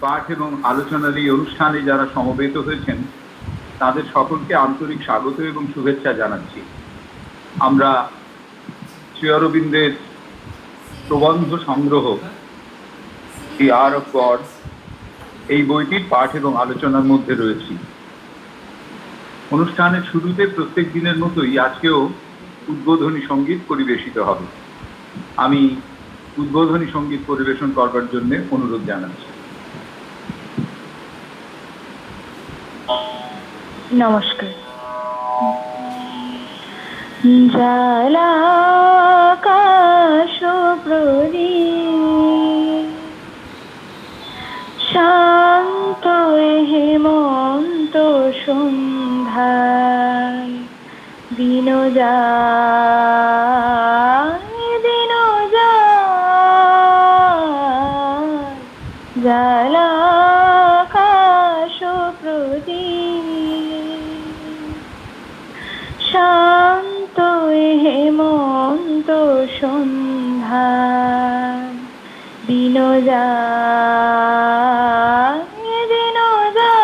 পাঠ এবং আলোচনার এই অনুষ্ঠানে যারা সমবেত হয়েছেন তাদের সকলকে আন্তরিক স্বাগত এবং শুভেচ্ছা জানাচ্ছি। আমরা শ্রী অরবিন্দের প্রবন্ধ সংগ্রহ দি আর্ট অফ গড এই বইটির পাঠ এবং আলোচনার মধ্যে রয়েছি। অনুষ্ঠানের শুরুতে প্রত্যেক দিনের মতোই আজকেও উদ্বোধনী সঙ্গীত পরিবেশিত হবে। আমি উদ্বোধনী সঙ্গীত পরিবেশন করবার জন্য অনুরোধ জানাচ্ছি। নমস্কার। জালাকাশ প্রদীপ শান্ত হেমন্ত সন্ধ্যায় দিন যায় দিন যায় জালাকাশ প্রদীপ শান্ত হেমন্ত সন্ধ্যায় দিন যায় দিন যায়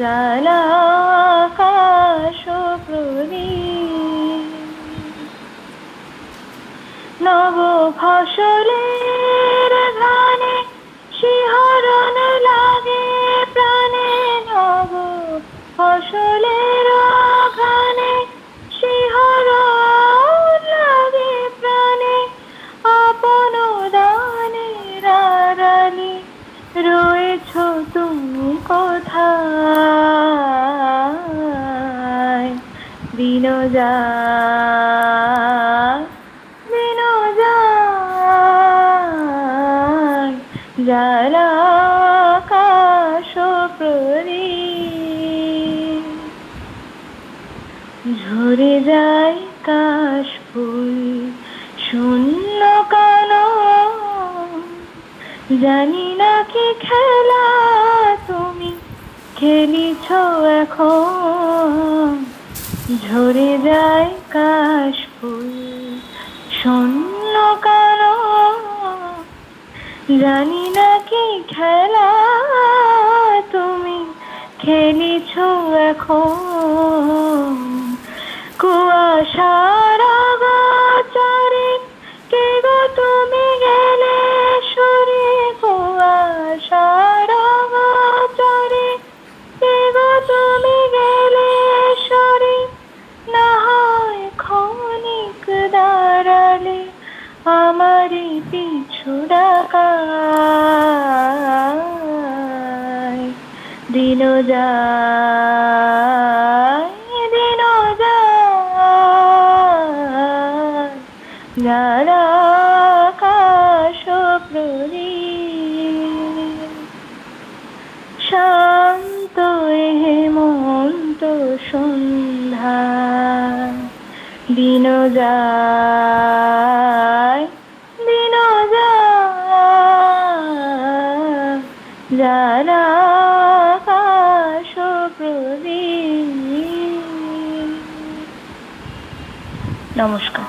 জালাকাশ প্রদীপ নব ফসলের ঘ্রাণে শিহরণ লাগে প্রাণে নব ফসলের ঘ্রাণে শিহরণ লাগে প্রাণে আপন দানের আড়ালে রয়েছ তুমি কোথায় দিন যায় দিন যায় জালাকাশ প্রদীপ ঝরে যায় কাশফুল শূন্য কানো জানি না কি খেলা তুমি খেলিছ এখন ঝরে যায় কাশফুল শূন্য কানো জানি না কি খেলা তুমি খেলিছ এখন কুয়াশার গোচরে কে গো তুমি গেলে সরে কুয়াশার গোচরে কে গো তুমি গেলে সরে না হয় ক্ষণিক দাঁড়ালে আমারই পিছু ডাকায় দিন যায় দিন যায় জালাকাশ প্রদীপ শান্ত হেমন্ত সন্ধ্যা দিন যায় দিন যায় জালাকাশ প্রদীপ। নমস্কার।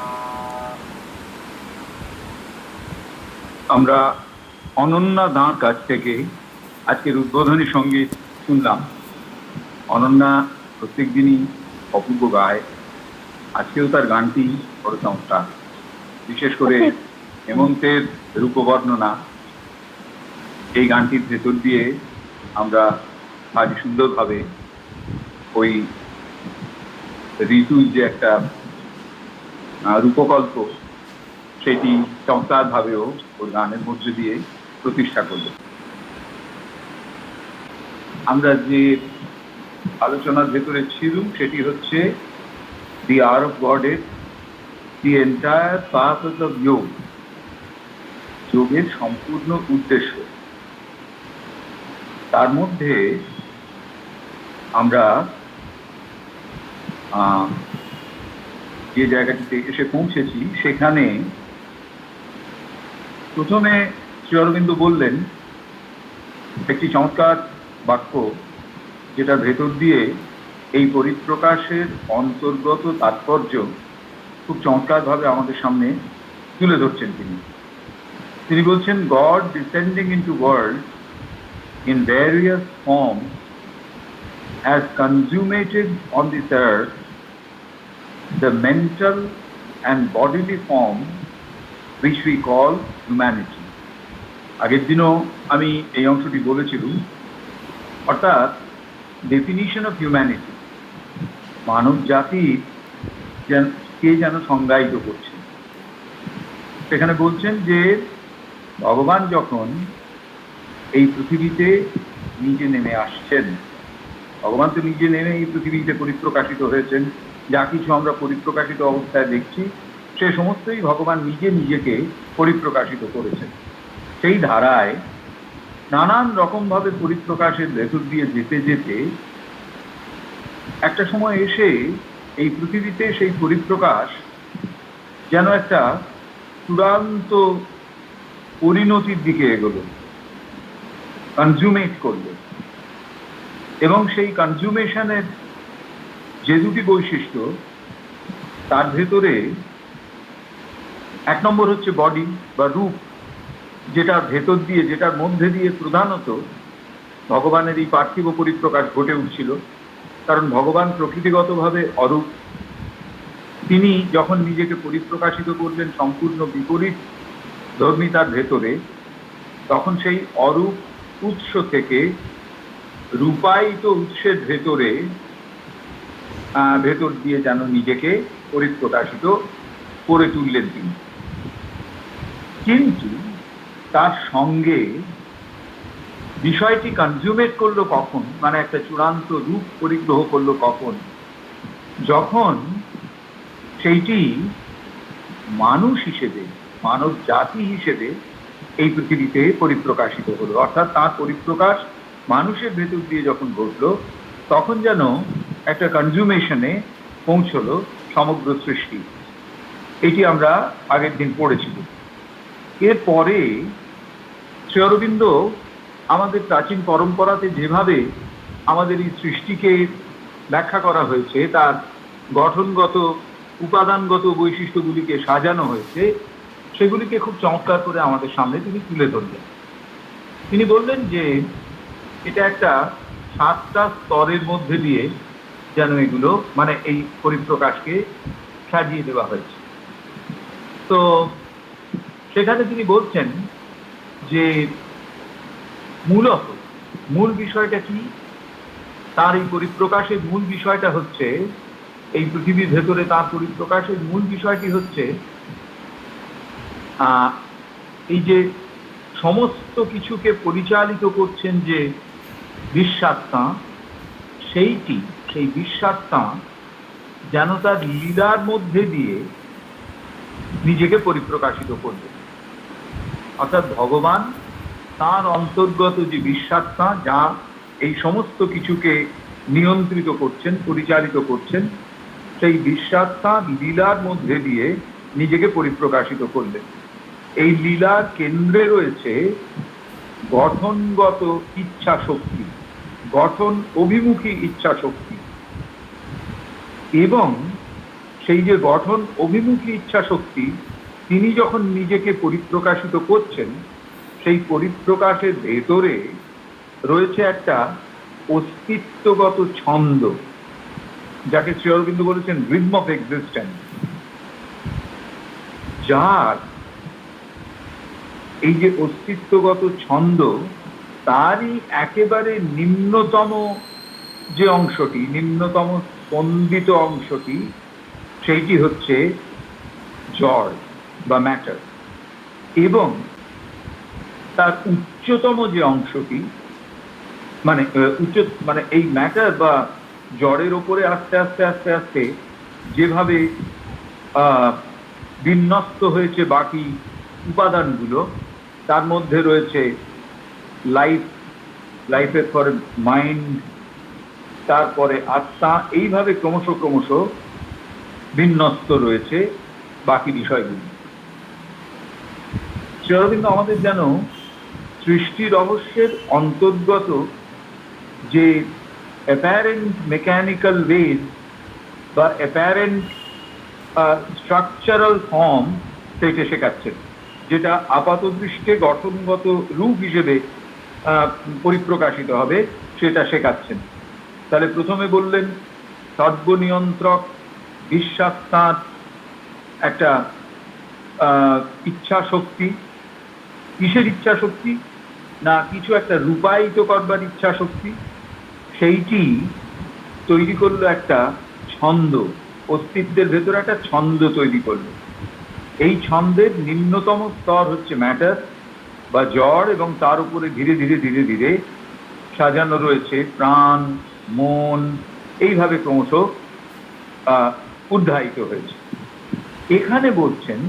আমরা অনন্যা দাঁর কাছ থেকে আজকের উদ্বোধনী সঙ্গীত শুনলাম। অনন্যা প্রত্যেক দিনই অপূর্ব গায়, আজকেও তার গানটি বড় চমৎকার। বিশেষ করে হেমন্তের রূপবর্ণনা এই গানটির ভেতর দিয়ে আমরা ভারী সুন্দরভাবে ওই ঋতুর যে একটা রূপকল্প সেটি চমৎকারভাবেও ওই গানের মধ্যে দিয়ে প্রতিষ্ঠা করল। আমরা যে আলোচনার ভেতরে ছিলাম সেটি হচ্ছে দি আর্ট অফ গডের the entire purpose of yoga, যোগের সম্পূর্ণ উদ্দেশ্য। তার মধ্যে আমরা যে জায়গাটিতে এসে পৌঁছেছি সেখানে প্রথমে শ্রী অরবিন্দ বললেন একটি চমৎকার বাক্য, যেটার ভেতর দিয়ে এই পরিপ্রকাশের অন্তর্গত তাৎপর্য খুব চমৎকারভাবে আমাদের সামনে তুলে ধরছেন। তিনি তিনি বলছেন, God descending into world in various forms has consummated on this earth the mental and bodily form which we call humanity. আগের দিনও আমি এই অংশটি বলেছিলাম, অর্থাৎ ডেফিনিশন অফ হিউম্যানিটি, মানব জাতির কে যেন সংজ্ঞায়িত করছেন। সেখানে বলছেন যে ভগবান যখন এই পৃথিবীতে নিজে নেমে আসছেন, ভগবান তো নিজে নেমে এই পৃথিবীতে পরিপ্রকাশিত হয়েছেন, যা কিছু আমরা পরিপ্রকাশিত অবস্থায় দেখছি সে সমস্তই ভগবান নিজে নিজেকে পরিপ্রকাশিত করেছেন। সেই ধারায় নানান রকমভাবে পরিপ্রকাশের ভেতর দিয়ে যেতে যেতে একটা সময় এসে এই পৃথিবীতে সেই পরিপ্রকাশ যেন একটা চূড়ান্ত পরিণতির দিকে এগোলো, কনজুমেট করল। এবং সেই কনজুমেশনের যে দুটি বৈশিষ্ট্য, তার ভেতরে এক নম্বর হচ্ছে বডি বা রূপ, যেটার ভেতর দিয়ে, যেটার মধ্যে দিয়ে প্রধানত ভগবানের এই পার্থিব পরিপ্রকাশ ঘটে উঠছিল। কারণ ভগবান প্রকৃতিগতভাবে অরূপ। তিনি যখন নিজেকে পরিপ্রকাশিত করলেন সম্পূর্ণ বিপরীত ধর্মিতার ভেতরে, তখন সেই অরূপ উৎস থেকে রূপায়িত উৎসের ভেতর দিয়ে যেন নিজেকে পরিপ্রকাশিত করে তুললেন তিনি। কিন্তু তার সঙ্গে বিষয়টি কনজিউমেট করলো কখন, মানে একটা চূড়ান্ত রূপ পরিগ্রহ করলো কখন, যখন সেইটি মানুষ হিসেবে, মানব জাতি হিসেবে এই পৃথিবীতে পরিপ্রকাশিত হলো। অর্থাৎ তার পরিপ্রকাশ মানুষের ভেতর দিয়ে যখন ঘটলো, তখন যেন একটা কনজিউমেশনে পৌঁছলো সমগ্র সৃষ্টি। এটি আমরা আগের দিন পড়েছিলাম। এরপরে শ্রী অরবিন্দ আমাদের প্রাচীন পরম্পরাতে যেভাবে আমাদের এই সৃষ্টিকে ব্যাখ্যা করা হয়েছে, তার গঠনগত উপাদানগত বৈশিষ্ট্যগুলিকে সাজানো হয়েছে, সেগুলিকে খুব চমৎকার করে আমাদের সামনে তিনি তুলে ধরলেন। তিনি বললেন যে এটা একটা 7টা স্তরের মধ্যে দিয়ে যেন এগুলো, মানে এই পরিপ্রকাশকে সাজিয়ে দেওয়া হয়েছে। তো সেখানে তিনি বলছেন যে মূলত মূল বিষয়টা কি, তার এই পরিপ্রকাশের মূল বিষয়টা হচ্ছে, এই পৃথিবীর ভেতরে তার পরিপ্রকাশের মূল বিষয়টি হচ্ছে এই যে সমস্ত কিছুকে পরিচালিত করছেন যে বিশ্বাত্মা, সেই বিশ্বাত্মা যেন তার লীলার মধ্যে দিয়ে নিজেকে পরিপ্রকাশিত করবে। অর্থাৎ ভগবান তার অন্তর্গত যে বিশ্বাত্মা, যা এই সমস্ত কিছুকে নিয়ন্ত্রিত করছেন, পরিচালিত করছেন, সেই বিশ্বাত্মা লীলার মধ্যে দিয়ে নিজেকে পরিপ্রকাশিত করলেন। এই লীলার কেন্দ্রে রয়েছে গঠনগত ইচ্ছা শক্তি, গঠন অভিমুখী ইচ্ছা শক্তি। এবং সেই যে গঠন অভিমুখী ইচ্ছা শক্তি, তিনি যখন নিজেকে পরিপ্রকাশিত করছেন, সেই পরিপ্রকাশের ভেতরে রয়েছে একটা অস্তিত্বগত ছন্দ, যাকে শ্রী অরবিন্দ বলেছেন রিদম অফ এক্সিস্টেন্স, যার এই যে অস্তিত্বগত ছন্দ, তারই একেবারে নিম্নতম যে অংশটি, নিম্নতম স্পন্দিত অংশটি, সেইটি হচ্ছে জড় বা ম্যাটার। এবং তার উচ্চতম যে অংশটি, মানে এই ম্যাটার বা জড়ের ওপরে আস্তে আস্তে আস্তে আস্তে যেভাবে বিন্যস্ত হয়েছে বাকি উপাদানগুলো, তার মধ্যে রয়েছে লাইফের পরে মাইন্ড, তারপরে আত্মা, এইভাবে ক্রমশ ক্রমশ বিন্যস্ত রয়েছে বাকি বিষয়গুলি। শ্রী অরবিন্দ আমাদের যেন সৃষ্টি রহস্যের অন্তর্গত যে অ্যাপারেন্ট মেকানিক্যাল ওয়েজ বা অ্যাপারেন্ট স্ট্রাকচারাল ফর্ম, সেইটা শেখাচ্ছেন। যেটা আপাত দৃষ্টে গঠনগত রূপ হিসেবে পরিপ্রকাশিত হবে, সেটা শেখাচ্ছেন। তাহলে প্রথমে বললেন সর্বনিয়ন্ত্রক, বিশ্বাস তাঁর একটা ইচ্ছা শক্তি। কিসের ইচ্ছা শক্তি? না কিছু একটা রূপায়িত করবার ইচ্ছা শক্তি। সেইটি তৈরি করলো একটা ছন্দ, অস্তিত্বের ভেতরে একটা ছন্দ তৈরি করলো। এই ছন্দের নিম্নতম স্তর হচ্ছে ম্যাটার বা জড়, এবং তার উপরে ধীরে ধীরে ধীরে ধীরে সাজানো রয়েছে প্রাণ, মন, এইভাবে ক্রমশ উদ্ধারিত হয়েছে। এখানে বলছেন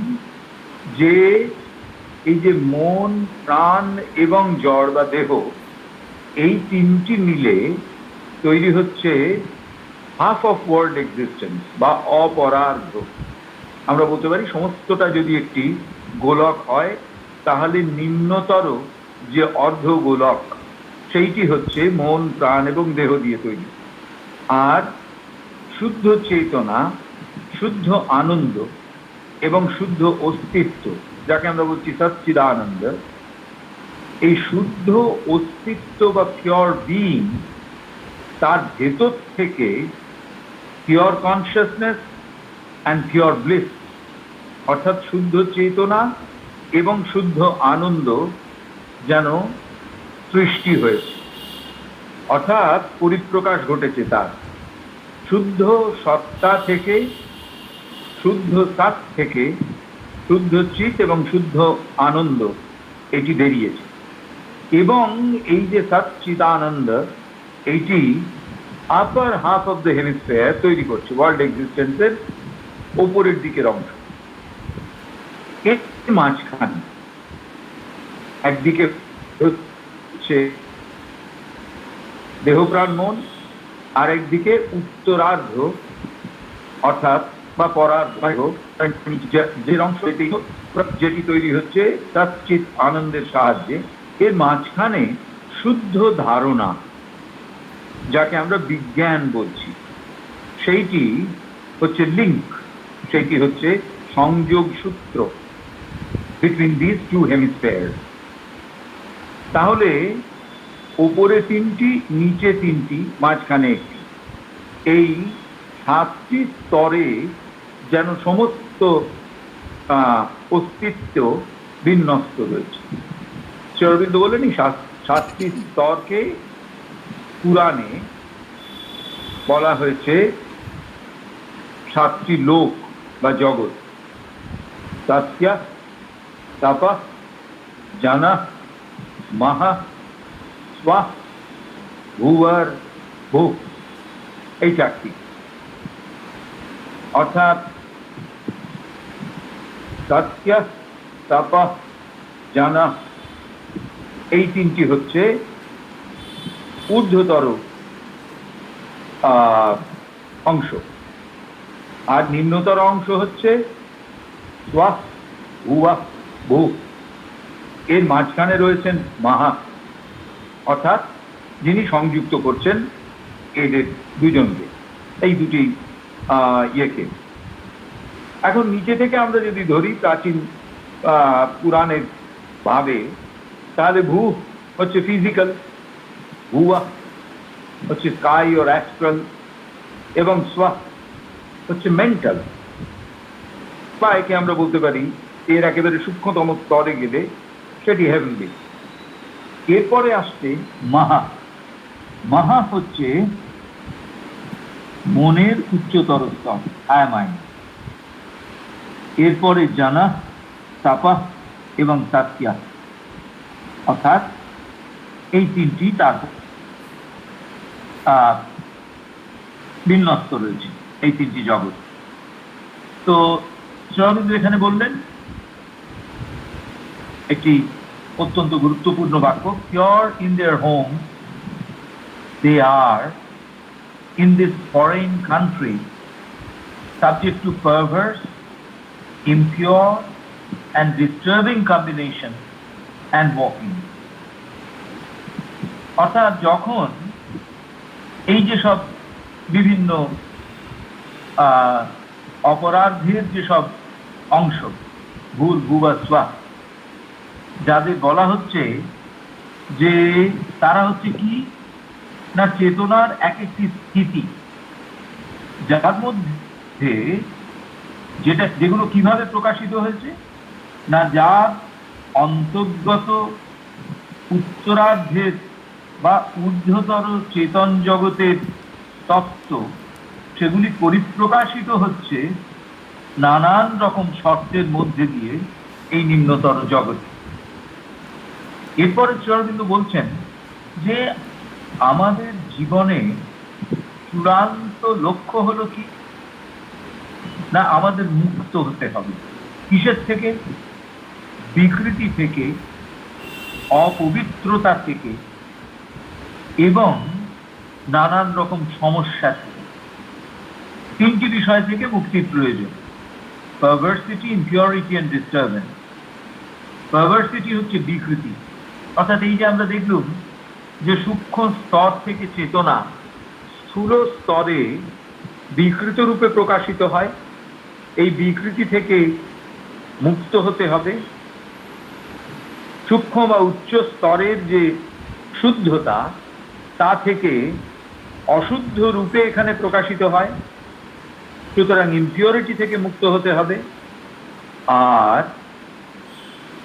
যে এই যে মন, প্রাণ এবং জড় বা দেহ, এই তিনটি মিলে তৈরি হচ্ছে হাফ অফ ওয়ার্ল্ড এক্সিস্টেন্স বা অপরার্ধ। আমরা বলতে পারি সমস্তটা যদি একটি গোলক হয়, তাহলে নিম্নতর যে অর্ধ গোলক, সেইটি হচ্ছে মন, প্রাণ এবং দেহ দিয়ে তৈরি। আর শুদ্ধ চেতনা, শুদ্ধ আনন্দ এবং শুদ্ধ অস্তিত্ব, যাকে আমরা বলছি সচ্চিদানন্দ, এই শুদ্ধ অস্তিত্ব বা পিওর বিইং, তার ভেতর থেকে pure consciousness and pure bliss, অর্থাৎ শুদ্ধ চেতনা এবং শুদ্ধ আনন্দ যেন সৃষ্টি হয়েছে, অর্থাৎ পরিপ্রকাশ ঘটেছে। তার শুদ্ধ সত্তা থেকে, শুদ্ধ সাত থেকে শুদ্ধ চিত এবং শুদ্ধ আনন্দ এটি বেরিয়েছে। এবং এই যে সচ্চিদানন্দ, এইটি upper half of the hemisphere তৈরি করছে, ওয়ার্ল্ড এক্সিস্টেন্সের ওপরের দিকের অংশ। এর মাঝখানে একদিকে হচ্ছে দেহ, প্রাণ, মন, আর একদিকে উত্তরার্ধ অর্থাৎ বা পরার্ধ, যে অংশ যেটি তৈরি হচ্ছে সচ্চিত আনন্দের সাহায্যে। এর মাঝখানে শুদ্ধ ধারণা, যাকে আমরা বিজ্ঞান বলছি, সেইটি হচ্ছে লিঙ্ক, সেইটি হচ্ছে সংযোগ সূত্র বিটুইন দিস টু হেমিস্ফিয়ার। তাহলে ওপরে তিনটি, নিচে তিনটি, মাঝখানে একটি, এই 7টি স্তরে যেন সমস্ত অস্তিত্ব বিন্যস্ত রয়েছে। শ্রী অরবিন্দ বলেন এই 7টি স্তরকে পুরাণে বলা হয়েছে 7টি লোক বা জগৎ। সত্য, তপ, জন, মহ, স্ব, ভূবর, ভূ, এই 4টি। অর্থাৎ সত্য, তপ, জন, এই 3টি হচ্ছে ঊর্ধ্বতর অংশ, আর নিম্নতর অংশ হচ্ছে স্ব, ভুব, ভূ। এর মাঝখানে রয়েছেন মহা, অর্থাৎ যিনি সংযুক্ত করছেন এদের দুজনকে, এই দুটি ইয়েকে। এখন নিচে থেকে আমরা যদি ধরি প্রাচীন পুরাণের ভাবে, তাহলে ভূ হচ্ছে ফিজিক্যাল, ভুয়া হচ্ছে স্কাই ওর অ্যাস্ট্রাল, এবং স্ব হচ্ছে মেন্টাল, বা একে আমরা বলতে পারি এর একেবারে সূক্ষ্মতম স্তরে গেলে সেটি হেভেনলি। এরপরে আসছে মহা। মহা হচ্ছে মনের উচ্চতর স্তর, আয় মাইন্ড। এরপরে জানা, তাপা এবং তাত্যা, অর্থাৎ এই 3টি তার বিন্যস্ত রয়েছে, এই 3টি জগৎ। তো শ্রীঅরবিন্দ এখানে বললেন একটি অত্যন্ত গুরুত্বপূর্ণ বাক্য, pure in their home they are in this foreign country subject to perverse, impure and disturbing combination and working. অর্থাৎ যখন এই যে সব বিভিন্ন অপরাধের যে সব অংশ, ভূর, ভুবা, স্বা, যাদের বলা হচ্ছে যে তারা হচ্ছে কি না চেতনার এক একটি স্থিতি, যার মধ্যে যেগুলো কিভাবে প্রকাশিত হয়েছে না যার অন্তর্গত উত্তরার্ধের বা ঊর্ধ্বতর চেতন জগতের তত্ত্ব সেগুলি পরিপ্রকাশিত হচ্ছে নানান রকম শর্তের মধ্যে দিয়ে এই নিম্নতর জগতে। এরপরে শ্রী অরবিন্দ বলছেন যে আমাদের জীবনে চূড়ান্ত লক্ষ্য হলো কি না আমাদের মুক্ত হতে হবে। কিসের থেকে? বিকৃতি থেকে, অপবিত্রতা থেকে এবং নানান রকম সমস্যা থেকে। তিনটি বিষয় থেকে মুক্তির প্রয়োজন: পারভার্সিটি, ইমপিউরিটি এন্ড ডিস্টারবেন্স। পারভার্সিটি হচ্ছে বিকৃতি, অর্থাৎ এই যে আমরা দেখলাম যে সূক্ষ্ম স্তর থেকে চেতনা স্থূল স্তরে বিকৃত রূপে প্রকাশিত হয়, এই বিকৃতি থেকে মুক্ত হতে হবে। সূক্ষ্ম বা উচ্চ স্তরের যে শুদ্ধতা তা থেকে অশুদ্ধ রূপে এখানে প্রকাশিত হয়, সুতরাং ইমপিউরিটি থেকে মুক্ত হতে হবে। আর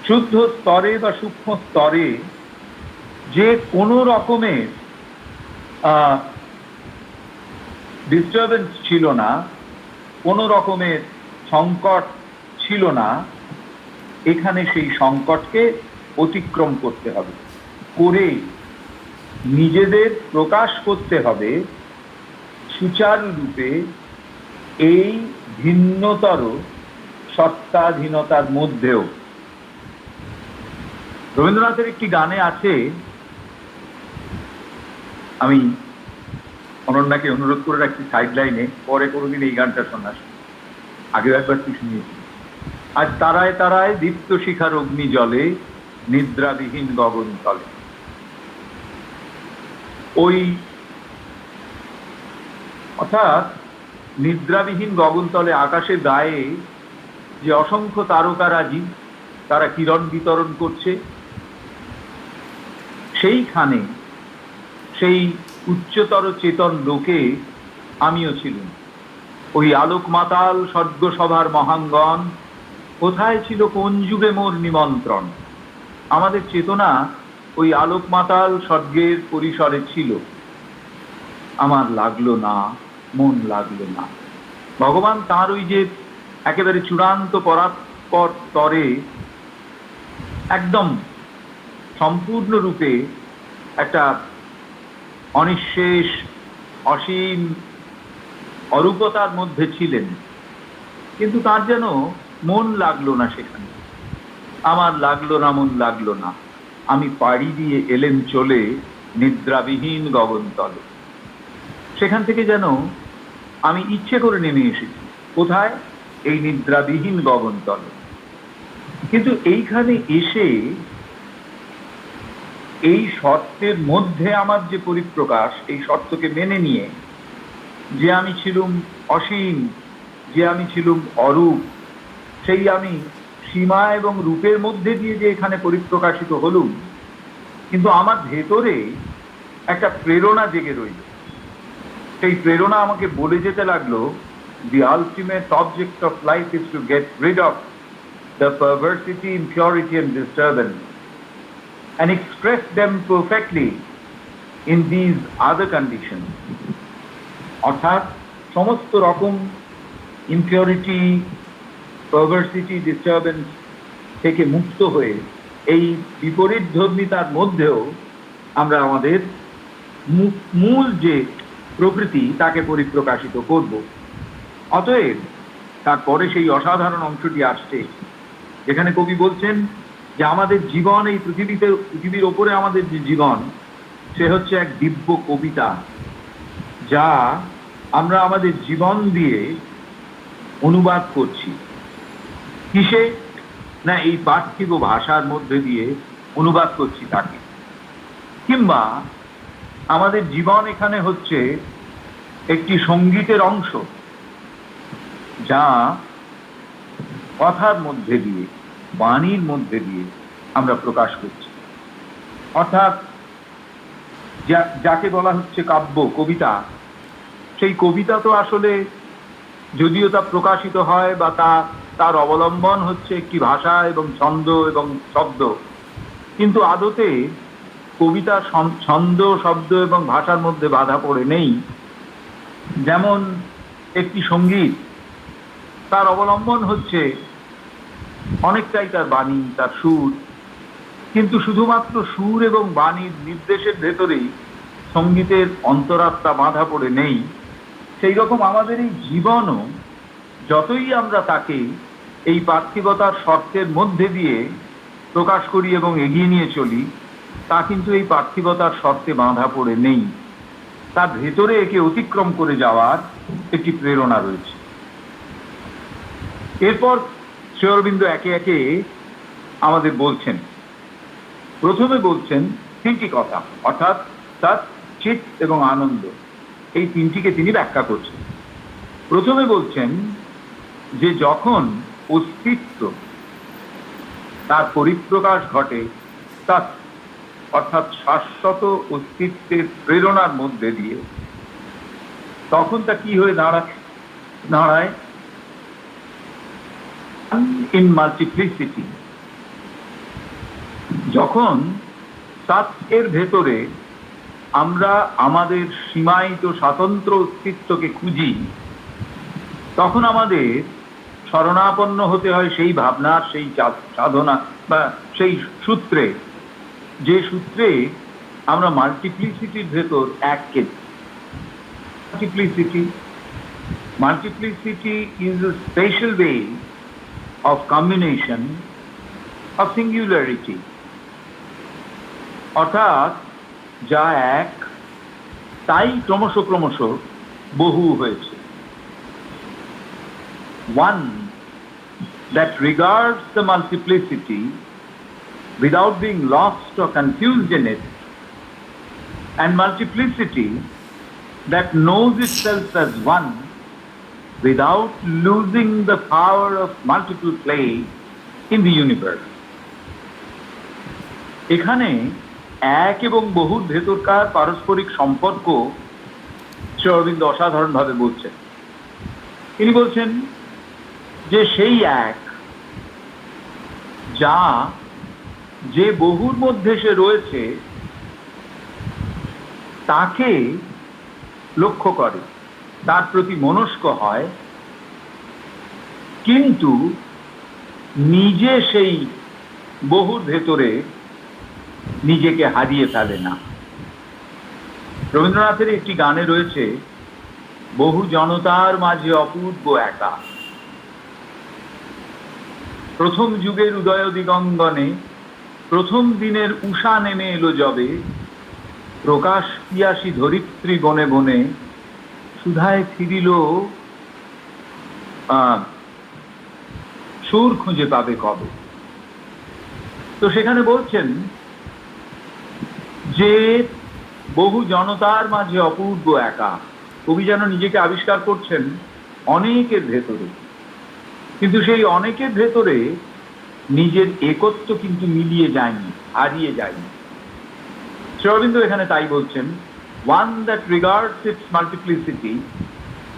শুদ্ধ স্তরে বা সূক্ষ্ম স্তরে যে কোনো রকমের ডিস্টারবেন্স ছিল না, কোনো রকমের সংকট ছিল না, এখানে সেই সংকটকে অতিক্রম করতে হবে, করে নিজেদের প্রকাশ করতে হবে সুচারুরূপে এই ভিন্নতর সত্তাধীনতার মধ্যেও। রবীন্দ্রনাথের একটি গানে আছে, আমি অনন্যাকে অনুরোধ করে রাখছি সাইড লাইনে পরে কোনোদিন এই গানটা শোনাস, আগেও একবার তুই শুনিয়েছি। আজ তারায় তারায় দীপ্ত শিখার অগ্নি জলে, নিদ্রাবিহীন গগন তলে। ওই অর্থাৎ নিদ্রাবিহীন গগনতলে আকাশের গায়ে যে অসংখ্য তারকারাজি তারা কিরণ বিতরণ করছে, সেইখানে সেই উচ্চতর চেতন লোকে আমিও ছিলাম। ওই আলোক মাতাল স্বর্গসভার মহাঙ্গন, কোথায় ছিল কোন যুগে মোর নিমন্ত্রণ। আমাদের চেতনা ওই আলোক মাতাল স্বর্গের পরিসরে ছিল, আমার লাগলো না, মন লাগলো না। ভগবান তার ওই যে একেবারে চূড়ান্ত পরাৎপর স্তরে একদম সম্পূর্ণরূপে একটা অনিঃশেষ অসীম অরূপতার মধ্যে ছিলেন, কিন্তু তার যেন মন লাগলো না সেখানে। আমার লাগলো না, মন লাগলো না, আমি পাড়ি দিয়ে এলেন চলে নিদ্রাবিহীন গগনতলে। সেখান থেকে যেন আমি ইচ্ছে করে নেমে এসেছি কোথায়? এই নিদ্রাবিহীন গগনতলে। কিন্তু এইখানে এসে এই শর্তের মধ্যে আমার যে পরিপ্রকাশ, এই শর্তকে মেনে নিয়ে যে আমি ছিলুম অসীম, যে আমি ছিলুম অরূপ, সেই আমি সীমা এবং রূপের মধ্যে দিয়ে যে এখানে পরিপ্রকাশিত হলুম, কিন্তু আমার ভেতরে একটা প্রেরণা জেগে রইল। সেই প্রেরণা আমাকে বলে যেতে লাগলো, the ultimate object of life is to get rid of the perversity, impurity and disturbance and express them perfectly in these other conditions. অর্থাৎ সমস্ত রকম ইমপিউরিটি, পারভার্সিটি, ডিস্টারবেন্স থেকে মুক্ত হয়ে এই বিপরীত ধর্মিতার মধ্যেও আমরা আমাদের মূল যে প্রকৃতি তাকে পরিপ্রকাশিত করব। অতএব তারপরে সেই অসাধারণ অংশটি আসছে, যেখানে কবি বলছেন যে আমাদের জীবন, এই পৃথিবীর ওপরে আমাদের যে জীবন, সে হচ্ছে এক দিব্য কবিতা, যা আমরা আমাদের জীবন দিয়ে অনুবাদ করছি। কিসে? না এই পার্থিব ভাষার মধ্যে দিয়ে অনুবাদ করছি তাকে। কিংবা আমাদের জীবন এখানে হচ্ছে একটি সঙ্গীতের অংশ, যা কথার মধ্যে দিয়ে, বাণীর মধ্যে দিয়ে আমরা প্রকাশ করছি। অর্থাৎ যাকে বলা হচ্ছে কাব্য, কবিতা, সেই কবিতা তো আসলে যদিও তা প্রকাশিত হয় বা তার অবলম্বন হচ্ছে একটি ভাষা এবং ছন্দ এবং শব্দ, কিন্তু আদতে কবিতা ছন্দ, শব্দ এবং ভাষার মধ্যে বাধা পড়ে নেই। যেমন একটি সঙ্গীত, তার অবলম্বন হচ্ছে অনেকটাই তার বাণী, তার সুর, কিন্তু শুধুমাত্র সুর এবং বাণীর নির্দেশের ভেতরেই সঙ্গীতের অন্তরাত্মা বাঁধা পড়ে নেই। সেই রকম আমাদের এই জীবনও, যতই আমরা তাকে এই পার্থিবতার শর্তের মধ্যে দিয়ে প্রকাশ করি এবং এগিয়ে নিয়ে চলি, তা কিন্তু এই পার্থিবতার শর্তে বাঁধা পড়ে নেই। তার ভেতরে একে অতিক্রম করে যাওয়ার একটি প্রেরণা রয়েছে। এরপর শ্রী অরবিন্দ একে একে আমাদের বলছেন। প্রথমে বলছেন তিনটি কথা, অর্থাৎ সৎ, চিৎ এবং আনন্দ, এই তিনটিকে তিনি ব্যাখ্যা করছেন। প্রথমে বলছেন যে যখন অস্তিত্ব তার পরিপ্রকাশ ঘটে, সৎ অর্থাৎ শাশ্বত অস্তিত্বের প্রেরণার মধ্যে দিয়ে, তখন তা কি হয়ে দাঁড়ায়? In multiplicity. যখন সৎ এর ভেতরে আমরা আমাদের সীমায়িত স্বাতন্ত্র অস্তিত্বকে খুঁজি, তখন আমাদের শরণাপন্ন হতে হয় সেই ভাবনার, সেই সাধনা বা সেই সূত্রে, যে সূত্রে আমরা মাল্টিপ্লিসিটির ভেতর এককে। Multiplicity is a special way of combination of singularity. অর্থাৎ যা এক, তাই ক্রমশ বহু হয়েছে। One that regards the multiplicity without being lost or confused in it, and multiplicity that knows itself as one without losing the power of multiple play in the universe. এখানে এক এবং বহুর ভেতরকার পারস্পরিক সম্পর্ক শ্রী অরবিন্দ অসাধারণভাবে বলছেন। তিনি বলছেন যে সেই এক যা যে বহুর মধ্যে সে রয়েছে তাকে লক্ষ্য করে, তার প্রতি মনস্ক হয়, কিন্তু নিজে সেই বহুর ভেতরে নিজেকে হারিয়ে ফেলে না। রবীন্দ্রনাথের একটি গানে রয়েছে, বহু জনতার মাঝে অপূর্ব একা। প্রথম যুগের উদয় দিগঙ্গনে প্রথম দিনের উষা নেমে এলো যবে, প্রকাশ পিয়াসী ধরিত্রী বনে বনে সুধায় ফিরিল সুর খুঁজে পাবে কবে। তো সেখানে বলছেন যে বহু জনতার মাঝে অপূর্ব একা। কবি যেন নিজেকে আবিষ্কার করছেন অনেকের ভেতরে, কিন্তু সেই অনেকের ভেতরে নিজের একত্ব কিন্তু মিলিয়ে যায়নি, হারিয়ে যায়নি। শ্রী অরবিন্দ এখানে তাই বলছেন, one that regards its multiplicity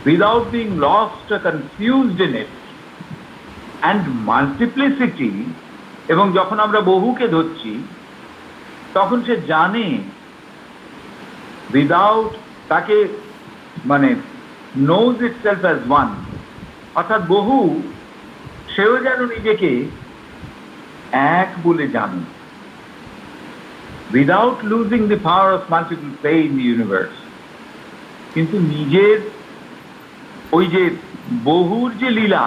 without being lost or confused in it, and multiplicity, এবং যখন আমরা বহুকে ধরছি তখন সে জানে without, তাকে মানে knows itself as one, অর্থাৎ বহু সেও যেন নিজেকে এক বলে জানে, without losing the power of multiple play in the universe, কিন্তু নিজের ওই যে বহুর যে লীলা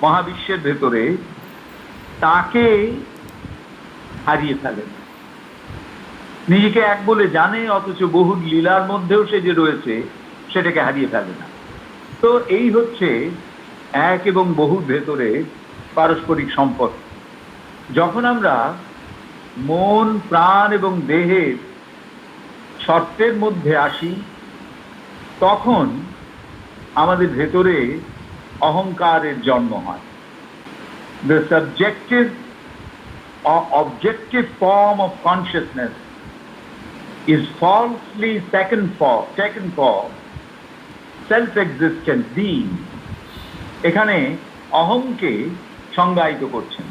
মহাবিশ্বের ভেতরে, তাকে হারিয়ে ফেলে। নিজেকে এক বলে জানে, অথচ বহুর লীলার মধ্যেও সে যে রয়েছে সেটাকে হারিয়ে ফেলে না। তো এই হচ্ছে এক এবং বহুর ভেতরে পারস্পরিক সম্পর্ক। যখন আমরা মন, প্রাণ এবং দেহের শর্তের মধ্যে আসি, তখন আমাদের ভেতরে অহংকারের জন্ম হয়। The subjective or objective form of consciousness is falsely taken for self-existent being. এখানে অহংকে সংজ্ঞায়িত করছেন,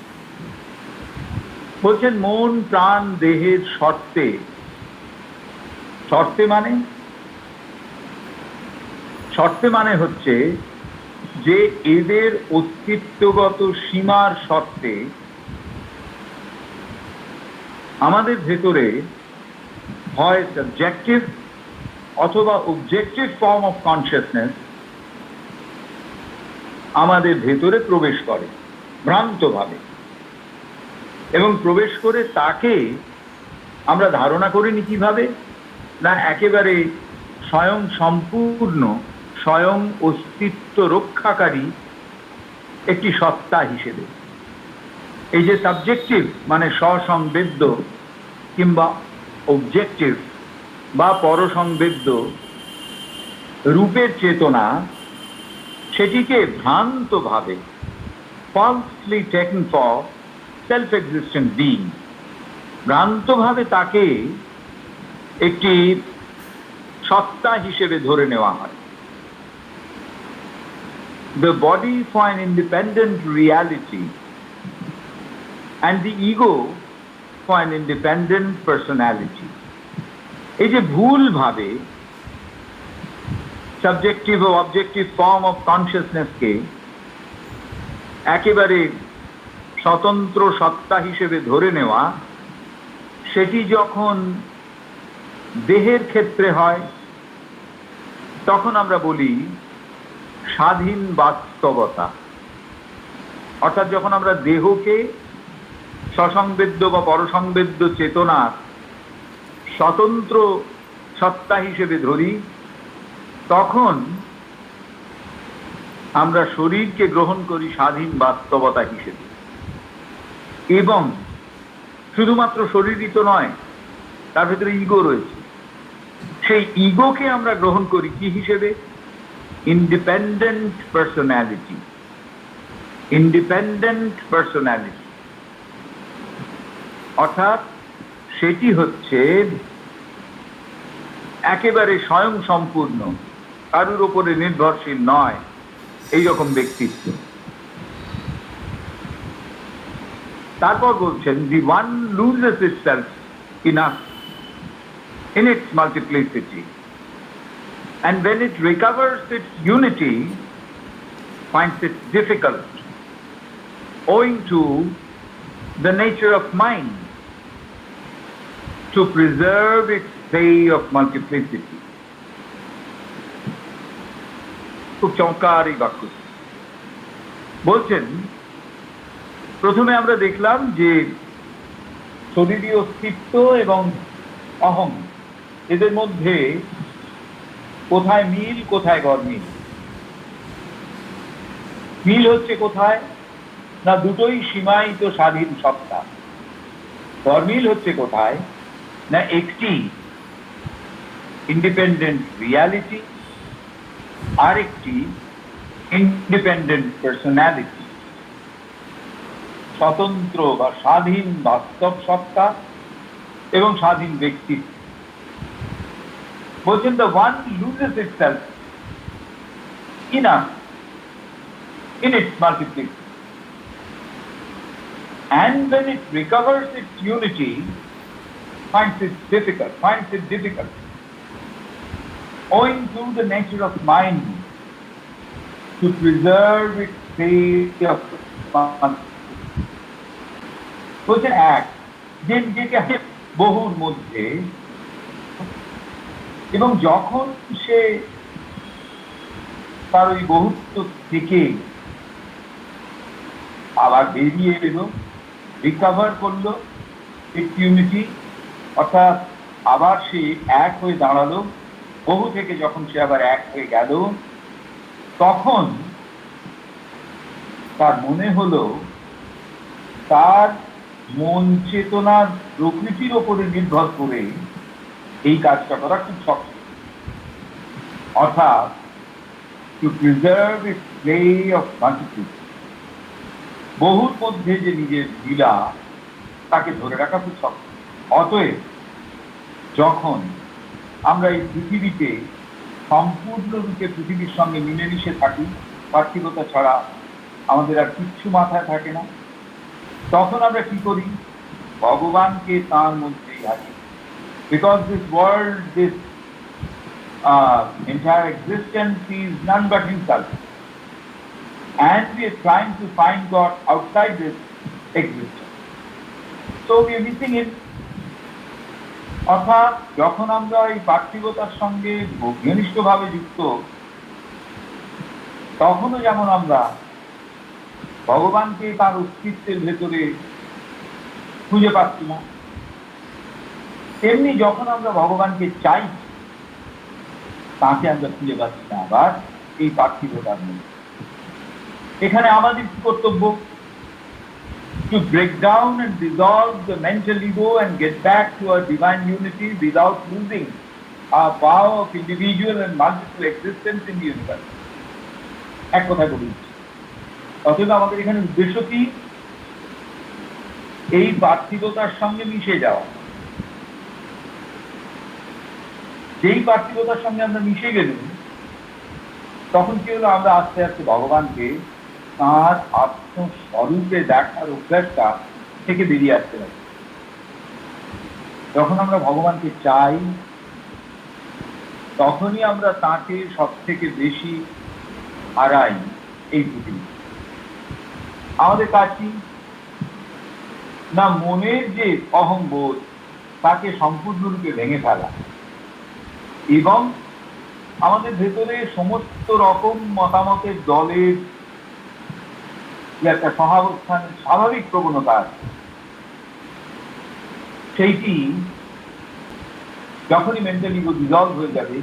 বলছেন মন প্রাণ দেহের শর্তে, শর্তে মানে হচ্ছে যে এদের অস্তিত্বগত সীমার শর্তে আমাদের ভেতরে হয় সাবজেক্টিভ অথবা অবজেক্টিভ ফর্ম অফ কনসিয়াসনেস আমাদের ভেতরে প্রবেশ করে ভ্রান্তভাবে, এবং প্রবেশ করে তাকে আমরা ধারণা করিনি কিভাবে না একেবারে স্বয়ং সম্পূর্ণ স্বয়ং অস্তিত্ব রক্ষাকারী একটি সত্তা হিসেবে। এই যে সাবজেক্টিভ মানে স্বসংবেদ্য কিংবা অবজেক্টিভ বা পরসংবেদ্য রূপের চেতনা, সেটিকে ভ্রান্তভাবে falsely taken for self-existent being, ভ্রান্তভাবে তাকে একটি সত্তা হিসেবে ধরে নেওয়া হয়। The body for an independent reality and the ego for an independent personality. এই যে ভুল ভাবে সাবজেক্টিভ ও অবজেক্টিভ ফর্ম অফ কনসিয়াসনেসকে একেবারে স্বতন্ত্র সত্তা হিসেবে ধরে নেওয়া, সেটি যখন দেহের ক্ষেত্রে হয় তখন আমরা বলি স্বাধীন বাস্তবতা। অর্থাৎ যখন আমরা দেহকে স্বসংবেদ্য বা পরসংবেদ্য চেতনার স্বতন্ত্র সত্তা হিসেবে ধরি, তখন আমরা শরীরকে গ্রহণ করি স্বাধীন বাস্তবতা হিসেবে। এবং শুধুমাত্র শরীরই তো নয়, তার ভিতরে ইগো রয়েছে। সেই ইগোকে আমরা গ্রহণ করি কি হিসেবে? Independent personality. ইন্ডিপেন্ডেন্ট পার্সোনালিটি অর্থাৎ সেটি হচ্ছে একেবারে স্বয়ং সম্পূর্ণ, কারুর উপরে নির্ভরশীল নয়, এই রকম ব্যক্তিত্ব। তারপর বলছেন, the one loses itself in its multiplicity, and when it recovers its unity finds it difficult owing to the nature of mind to preserve its state of multiplicity. খুব চমৎকার এই বাক্য বলছেন। প্রথমে আমরা দেখলাম যে শরীরী অস্তিত্ব এবং অহং, এদের মধ্যে কোথায় মিল কোথায় গরমিল। মিল হচ্ছে কোথায় না দুটোই সীমায়িত স্বাধীন সত্তা। গরমিল হচ্ছে কোথায় না একটি ইন্ডিপেন্ডেন্ট রিয়ালিটি আর একটি ইন্ডিপেন্ডেন্ট পার্সোনালিটি, স্বতন্ত্র বা স্বাধীন বাস্তব সত্তা এবং স্বাধীন ব্যক্তিত্ব। বলছেন, the one loses itself in its multiplicity, and when it recovers its unity finds it difficult owing to the nature of mind to preserve its state of বলছেন এক যে নিজেকে বহুর মধ্যে, এবং যখন সে তার ওই বহুত্ব থেকে আবার বেরিয়ে এলো, রিকভার করলো ইটস ইউনিটি, অর্থাৎ আবার সে এক হয়ে দাঁড়ালো, বহু থেকে যখন সে আবার এক হয়ে গেল, তখন তার মনে হলো তার মন চেতনার প্রকৃতির ওপরে নির্ভর করে এই কাজটা করা খুব শক্ত। অর্থাৎ to preserve its play of multiplicity, বহুর মধ্যে যে নিজের লীলা তাকে ধরে রাখা খুব শক্ত। অতএব যখন আমরা এই পৃথিবীতে সম্পূর্ণরূপে পৃথিবীর সঙ্গে মিলেমিশে থাকি, পার্থিবতা ছাড়া আমাদের আর কিচ্ছু মাথায় থাকে না, তখন আমরা কি করি? ভগবানকে তার মধ্যেই হারি। Because this world, this entire existence is none but himself, and we are trying to find God outside this existence, so we are missing it. অর্থাৎ যখন আমরা এই পার্থিবতার সঙ্গে ঘনিষ্ঠভাবে যুক্ত, তখনও যেমন আমরা ভগবানকে তার অস্তিত্বের ভেতরে খুঁজে পাচ্ছি না, তেমনি যখন আমরা ভগবানকে চাই, তাকে আমরা খুঁজে পাচ্ছি না আবার এই পার্থিবতার মধ্যে। এখানে আমাদের কি কর্তব্য? To break down and dissolve the mental ego and get back to our divine unity without losing our power of individual and multiple existence in the universe. এক কথায় বলি, অথবা আমাদের এখানে উদ্দেশ্য কি? এই পার্থিবতার সঙ্গে মিশে যাওয়া। যেই পার্থিবতার সঙ্গে আমরা মিশে গেলাম, তখন কি হলো? আমরা আস্তে আস্তে ভগবানকে তাঁর আত্মস্বরূপে দেখার অভ্যাসটা থেকে বেরিয়ে আসতে পারি। যখন আমরা ভগবানকে চাই, তখনই আমরা তাঁকে সব থেকে বেশি হারাই এই পৃথিবী। আমাদের কাছে না মনের যে অহংবোধ, তাকে সম্পূর্ণরূপে ভেঙে ফেলা, এবং আমাদের ভেতরে সমস্ত রকম মতামতের দলের যে একটা সহাবস্থানের স্বাভাবিক প্রবণতা আছে, সেইটি যখনই মেন্টালি ডিজলভ হয়ে যাবে,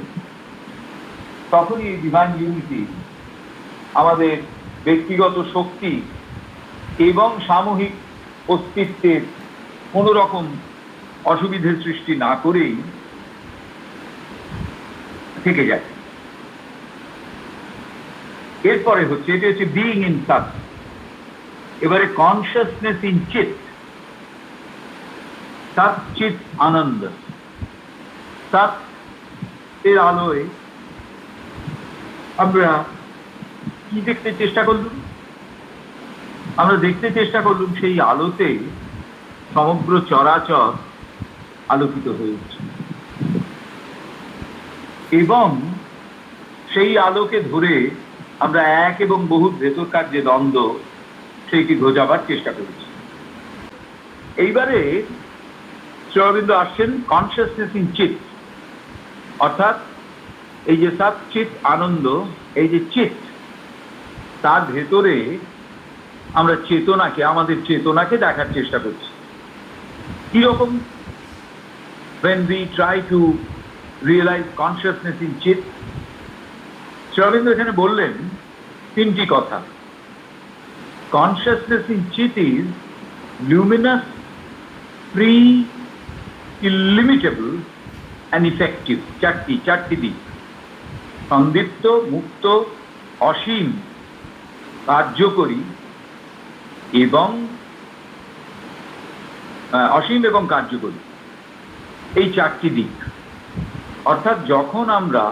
তখনই এই ডিভাইন ইউনিটি আমাদের ব্যক্তিগত শক্তি এবং সামূহিক অস্তিত্বের কোনো রকম অসুবিধের সৃষ্টি না করেই থেকে যায়। এরপরে হচ্ছে, এটা হচ্ছে বিইং ইন সৎ। এবারে কনসিয়াসনেস ইন চিত, সৎ চিত আনন্দ। সৎ এর আলোয় আমরা কি দেখতে চেষ্টা করলাম? আমরা দেখতে চেষ্টা করলাম সেই আলোতে সমগ্র চরাচর আলোকিত হয়ে উঠছে, এবং সেই আলোকে ধরে আমরা এক এবং বহুর ভেতরকার যে দ্বন্দ্ব, সেইটি ঘোচাবার চেষ্টা করেছি। এইবারে শ্রী অরবিন্দ আসছেন কনসিয়াসনেস ইন চিত, অর্থাৎ এই যে সৎ চিত আনন্দ, এই যে চিত, তার ভেতরে আমরা চেতনাকে, আমাদের চেতনাকে দেখার চেষ্টা করছি। কিরকম? when we try to realize consciousness in চিত, শ্রী অরবিন্দ এখানে বললেন তিনটি কথা। Consciousness in চিত is luminous, free, illimitable and effective. চারটি দিক: সন্দীপ্ত, মুক্ত, অসীম, কার্যকরী এবং কার্যকরী, এই চারটি দিক। অর্থাৎ যখন আমরা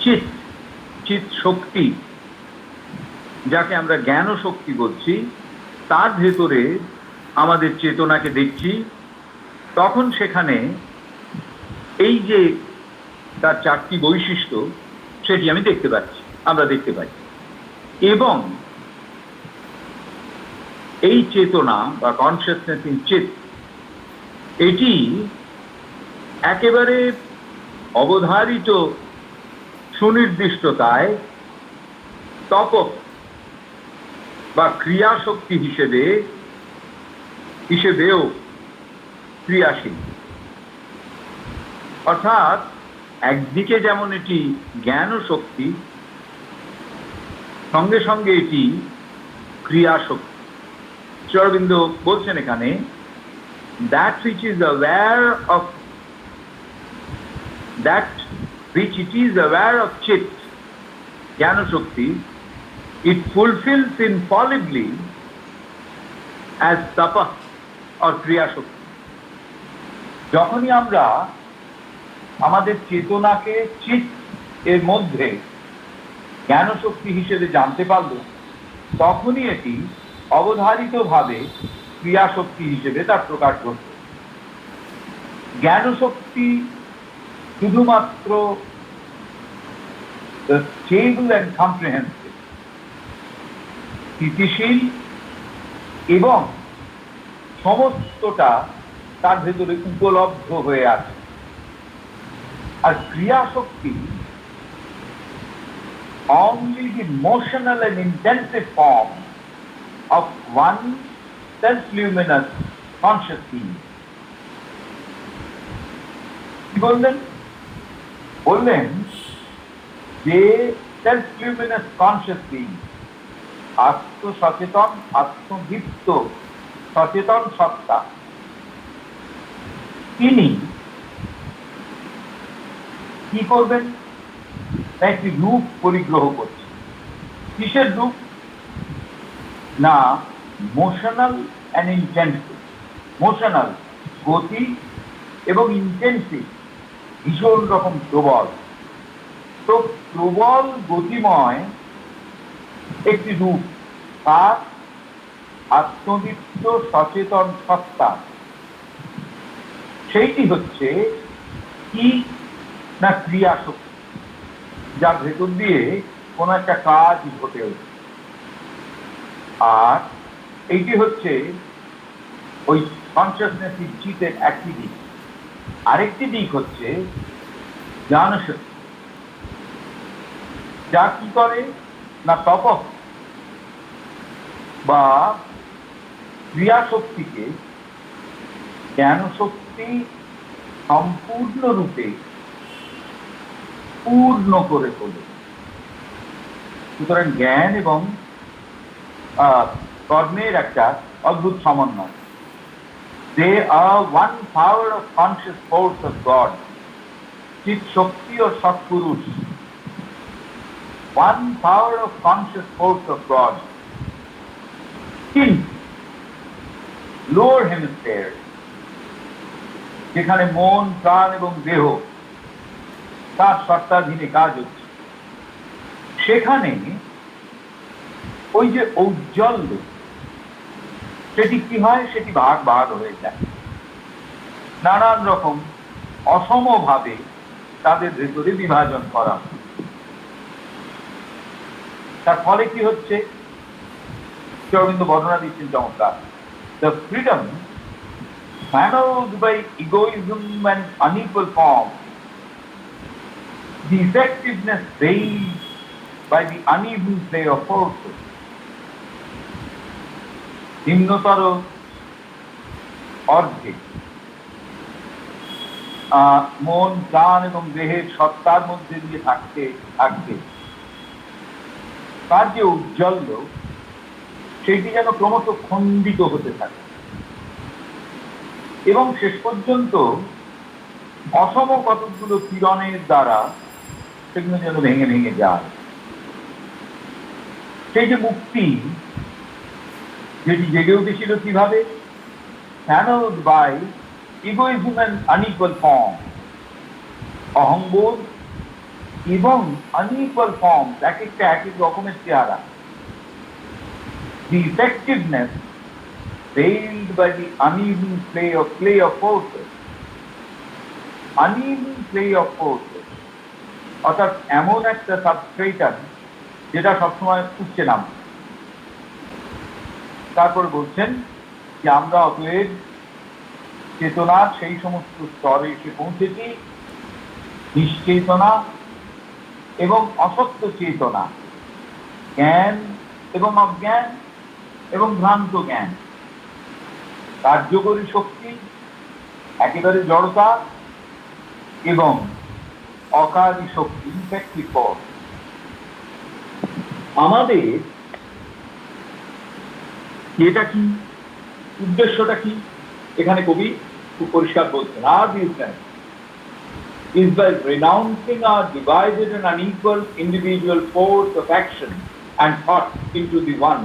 চিত শক্তি, যাকে আমরা জ্ঞান শক্তি বলছি, তার ভেতরে আমাদের চেতনাকে দেখছি, তখন সেখানে এই যে তার চারটি বৈশিষ্ট্য, সেটি আমি দেখতে পাচ্ছি, আমরা দেখতে পাই। এবং এই চেতনা বা কনসিয়াসনেস ইন চিত, এটি একেবারে অবধারিত সুনির্দিষ্টতায় তপক বা ক্রিয়াশক্তি হিসেবেও ক্রিয়াশীল। অর্থাৎ একদিকে যেমন এটি জ্ঞান শক্তি, সঙ্গে সঙ্গে এটি ক্রিয়াশক্তি। শ্রী অরবিন্দ বলছেন এখানে, that which it is aware of chit, জ্ঞান শক্তি, it fulfills infallibly as tapa, আর ক্রিয়া শক্তি। যখনই আমরা আমাদের চেতনাকে চিৎ এর মধ্যে জ্ঞান শক্তি হিসেবে জানতে পারল, তখনই এটি অবধারিতভাবে ক্রিয়া শক্তি হিসেবে তার প্রকাশ ঘটল। জ্ঞান শক্তি শুধুমাত্র স্টেবল অ্যান্ড কম্প্রিহেন্সিভ, স্থিতিশীল এবং সমস্তটা তার ভেতরে উপলব্ধ হয়ে আছে। আর ক্রিয়া শক্তি only the motional and intensive form of one self-luminous conscious being. কি বললেন? বললেন যে self-luminous conscious being, আত্মসচেতন, আত্মদীপ্ত সচেতন সত্তা, তিনি কি করবেন? একটি রূপ পরিগ্রহ করছে। কিসের রূপ? না, মোশনাল অ্যান্ড ইন্টেন্সিভ। মোশনাল গতি এবং ইন্টেন্সিভ ভীষণ রকম প্রবল। তো প্রবল গতিময় একটি রূপ তার আত্মদীপ্ত সচেতন সত্তা, সেইটি হচ্ছে কি না ক্রিয়া শক্তি, যার ভেতর দিয়ে কোন একটা কাজ ঘটে ওঠে। আর এইটি হচ্ছে ওই কনসিয়াসনেস চিতের একটি দিক। আরেকটি দিক হচ্ছে জ্ঞান শক্তি, যা কি করে না তপ বা ক্রিয়া শক্তিকে জ্ঞান শক্তি সম্পূর্ণরূপে পূর্ণ করে তোলে। সুতরাং জ্ঞান এবং কর্মের একটা অদ্ভুত সমন্বয়। They are one power of conscious force of God. চিৎ শক্তি ও সৎপুরুষ, one power of conscious force of God. কিন্তু lower hemisphere, যেখানে মন, প্রাণ এবং দেহ তার সত্তাধীনে কাজ হচ্ছে, সেখানে ওই যে ঔজ্জ্বল্য, সেটি কি হয়? সেটি ভাগ ভাগ হয়ে যায়, নানান রকম অসমভাবে তাদের ভেতরে বিভাজন করা। তার ফলে কি হচ্ছে? কিন্তু বর্ণনা দিচ্ছেন চমৎকার। The freedom channeled by egoism and unequal form, the effectiveness veiled by the uneven play of forces. নিম্নতর অর্ধে মন, প্রাণ এবং দেহের সত্তার মধ্যে দিয়ে থাকতে থাকতে তার যে ঔজ্জ্বল্য, সেটি যেন ক্রমশ খণ্ডিত হতে থাকে এবং শেষ পর্যন্ত অসম কতকগুলো কিরণের দ্বারা সেগুলো যেন ভেঙে ভেঙে যায়। সেই যে মুক্তি, যেটি জেগে উঠেছিল কিভাবে? channeled by egoism and unequal form, অহংবোধ এবং unequal forms, এক একটা এক এক রকমের চেহারা। The effectiveness veiled by the uneven play of forces. Uneven play of forces, অর্থাৎ এমন একটা সাবস্ট্রেটাম যেটা সবসময় উঠছে নাম। তারপর বলছেন যে আমরা অতএব চেতনার সেই সমস্ত স্তরে এসে পৌঁছেছি, নিশ্চেতনা এবং অসত্য চেতনা, জ্ঞান এবং অজ্ঞান এবং ভ্রান্ত জ্ঞান, কার্যকরী শক্তি, একেবারে জড়তা এবং অকারী শক্তি, ইফেক্টিভ ফোর্স। আমাদের এটা কি, উদ্দেশ্যটা কি? এখানে কবি খুব পরিষ্কার বলছেন, our business is by renouncing our divided and unequal individual force of action and thought into the one,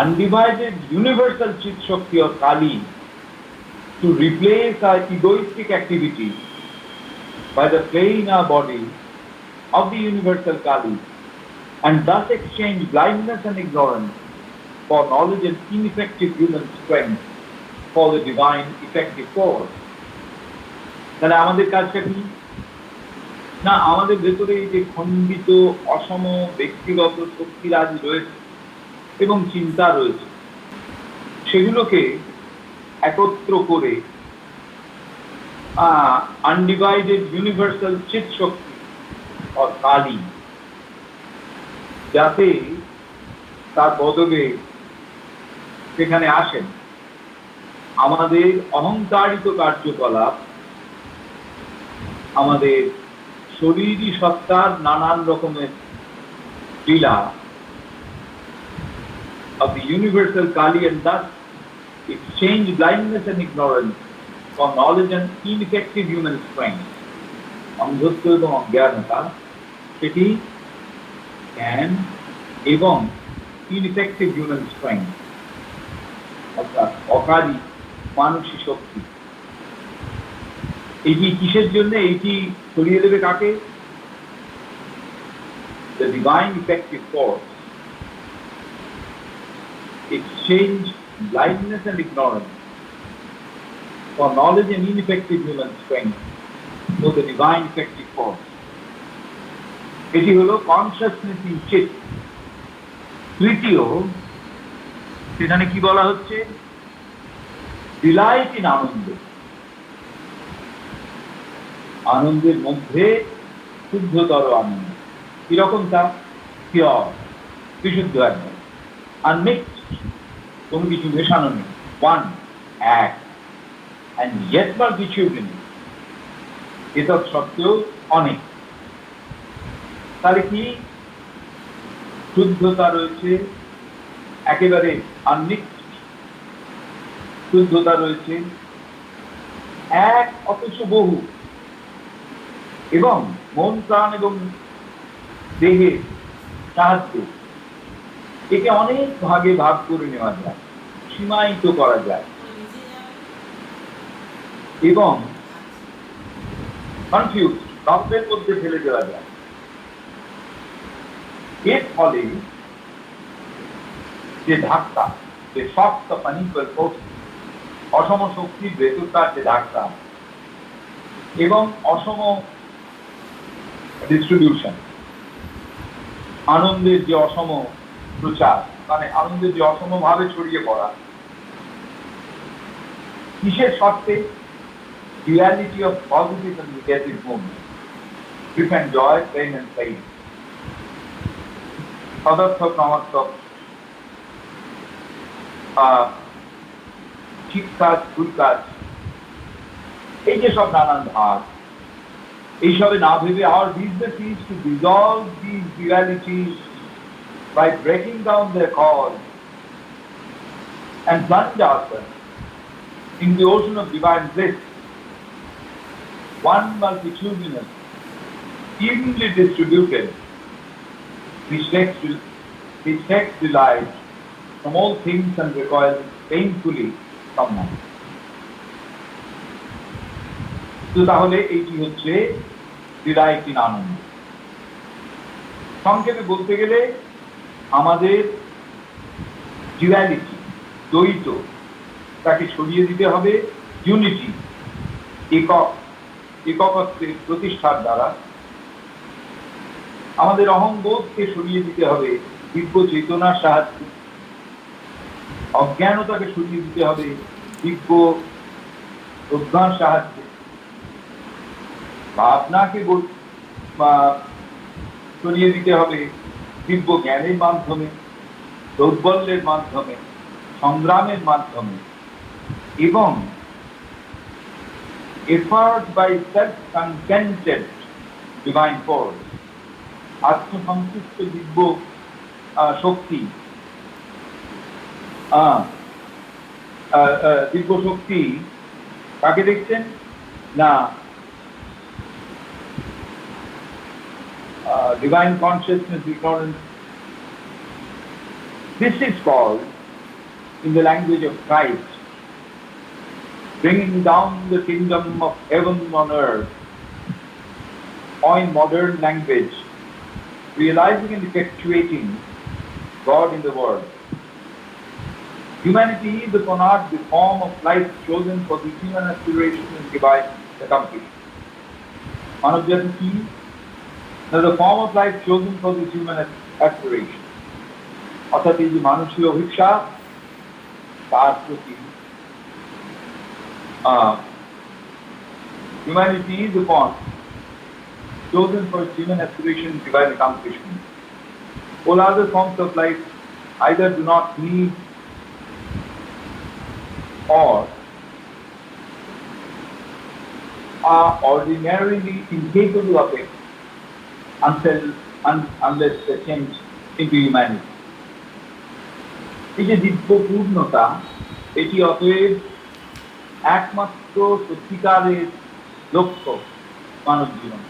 undivided universal Chit Shakti or Kali to replace our egoistic activity by the playing our body of the universal Kali and thus exchange blindness and ignorance for knowledge and ineffective human strength for the divine effective force. তাহলে আমাদের কাজটা কি? না, আমাদের ভেতরে এই যে খণ্ডিত অসম ব্যক্তিগত শক্তিরাজ রয়েছে এবং চিন্তা রয়েছে, সেগুলোকে একত্র করে আনডিভাইডেড ইউনিভার্সাল চিৎ শক্তি অর কালী, যাতে তার বদলে সেখানে আসেন আমাদের অহংকারিত কার্যকলাপ, আমাদের শরীরী সত্তার নানান রকমের লীলা of the universal Kali and thus exchange blindness and ignorance for knowledge and ineffective human strength. অন্ধত্ব এবং অজ্ঞানতা সেটি জ্ঞান এবং ineffective human strength, অর্থাৎ অকারী মানসিক শক্তি। এটি কিসের জন্য? এইটি ছড়িয়ে দেবে কাকে? The divine effective force exchange blindness and ignorance for knowledge and ineffective human strength for the divine effective force. এটি হলো কনসাসনেস ইন চিত। তৃতীয়, সেখানে কি বলা হচ্ছে? ডিলাইট ইন আনন্দ। আনন্দের মধ্যে শুদ্ধতর আনন্দ। কিরকম তা? পিওর, বিশুদ্ধ একদম, আনমিক্সড, কোনো কিছু মেশানো নেই, ওয়ান, এক, অ্যান্ড ইয়েট বা কিছু নেই, এটা সত্ত্বেও অনেক। তাহলে কি শুদ্ধতা রয়েছে? একেবারে আনমিক্সড শুদ্ধতা রয়েছে, এক অথচ বহু, এবং মন প্রাণ এবং দেহের সাহায্যে একে অনেক ভাগে ভাগ করে নেওয়া যায়, সীমায়িত করা যায় এবং কনফিউজ দ্বন্দ্বের মধ্যে ফেলে দেওয়া যায়। এর ফলে যে ধাক্কা, যে শক্ত পানিকল অসম শক্তির ভেতরকার যে ধাক্কা এবং অসম ডিস্ট্রিবিউশন, আনন্দের যে অসম প্রচার, মানে আনন্দের যে অসম ভাবে ছড়িয়ে পড়া, কিসের শর্তে? duality of positive and negative movement, grief and joy, pain and pain, সদর্থক নমর্থক, ঠিক কাজ ভুল কাজ, এই যে সব নানান ভাগ, এইসবে না ভেবে our business is to dissolve these dualities by breaking down their cause and plunge ourselves in the ocean of divine bliss, one multitudinous, evenly distributed, which takes delight from all things and recoils painfully from none. তো তাহলে এইটি হচ্ছে Deloitte in আনন্দ। সংক্ষেপে বলতে গেলে আমাদের duality, দ্বৈত, তাকে ছড়িয়ে দিতে হবে ইউনিটি, একত্বের প্রতিষ্ঠার দ্বারা। আমাদের অহংবোধকে সরিয়ে দিতে হবে দিব্য চেতনার সাহায্যে, অজ্ঞানতাকে সরিয়ে দিতে হবে দিব্য প্রজ্ঞার সাহায্যে, ভাবনাকে সরিয়ে দিতে হবে দিব্য জ্ঞানের মাধ্যমে, দৌর্বল্যের মাধ্যমে, সংগ্রামের মাধ্যমে, এবং effort by self-contented divine force, আত্মসন্তুষ্ট দিব্য শক্তি, দিব্য শক্তি কাকে দেখছেন না? Divine consciousness, ignorance. This is called in the language of Christ, bringing down the kingdom of heaven on earth, or in modern language, realizing and effectuating God in the world. Humanity is upon earth the form of life chosen for the human aspiration and divine accomplishment. Manavjati ki? The form of life chosen for the human aspiration. অর্থাৎ এই যে মানুষের অভিশাপ তার প্রতি humanity is upon chosen for its human aspiration and divine accomplishment. All other forms of life either do not need or are ordinarily incapable of it unless they change into humanity. এই যে দিব্য পূর্ণতা, এটি অতএব একমাত্র সত্যিকারের লক্ষ্য মানব জীবন।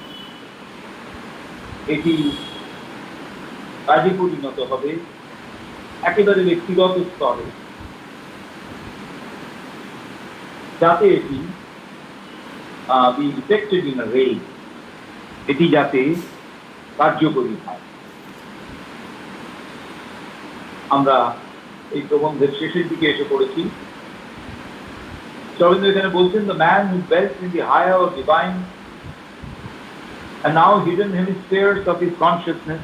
এটি কাজে পরিণত হবে একেবারে ব্যক্তিগত স্তরে, যাতে এটি be effected in a way, এটি যাতে কার্যকরী হয়। আমরা এই প্রবন্ধের শেষের দিকে এসে পড়েছি। রবীন্দ্র এখানে বলছেন, the man who dwells in the higher or divine and now hidden hemispheres of his consciousness,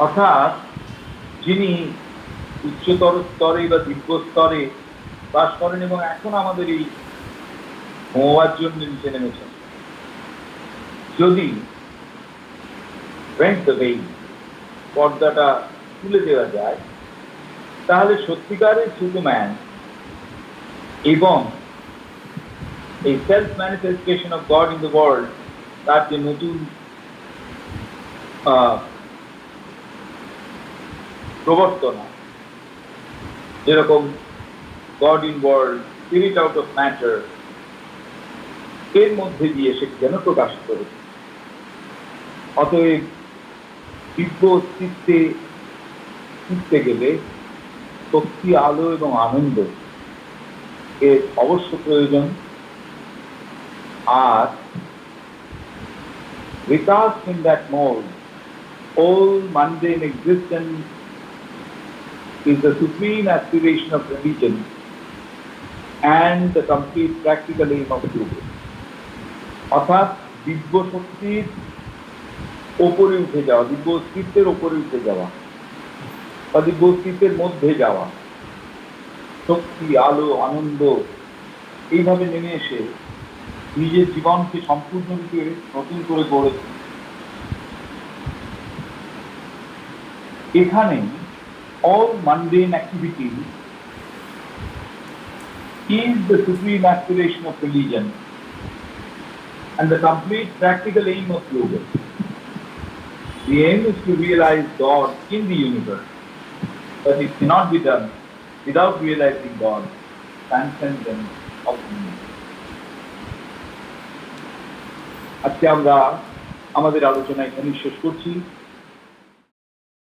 অর্থাৎ যিনি উচ্চতর স্তরে বা দিব্য স্তরে বাস করেন এবং এখন আমাদের এই ঘুমাবার জন্য নিচে নেমেছেন, যদি rent the veil, পর্দাটা তুলে দেওয়া যায়, তাহলে সত্যিকারের সুপারম্যান এবং এই self manifestation of god in the world, তার যে নতুন প্রবর্তনা, যেরকম god in world, spirit out of matter, এর মধ্যে দিয়ে সেটি যেন প্রকাশিত হচ্ছে। অতএব দিব্য অস্তিত্বে উঠতে গেলে শক্তি, আলো এবং আনন্দ এর অবশ্য প্রয়োজন। আর recast in that mold, all mundane existence is the supreme aspiration of religion and the complete practical aim of truth. অর্থাৎ দিব্য শক্তির ওপরে উঠে যাওয়া, দিব্য অস্তিত্বের ওপরে উঠে যাওয়া বা দিব্য অস্তিত্বের মধ্যে যাওয়া, শক্তি, আলো, আনন্দ এইভাবে নেমে এসে নিজের জীবনকে সম্পূর্ণরূপে নতুন করে গড়েছে। এখানে all mundane activity is the supreme aspiration of religion and the complete practical aim of yoga. The aim is to realize God in the universe, but it cannot be done without realizing God, transcendent of the universe. আজকে আমরা আমাদের আলোচনা এখানে শেষ করছি।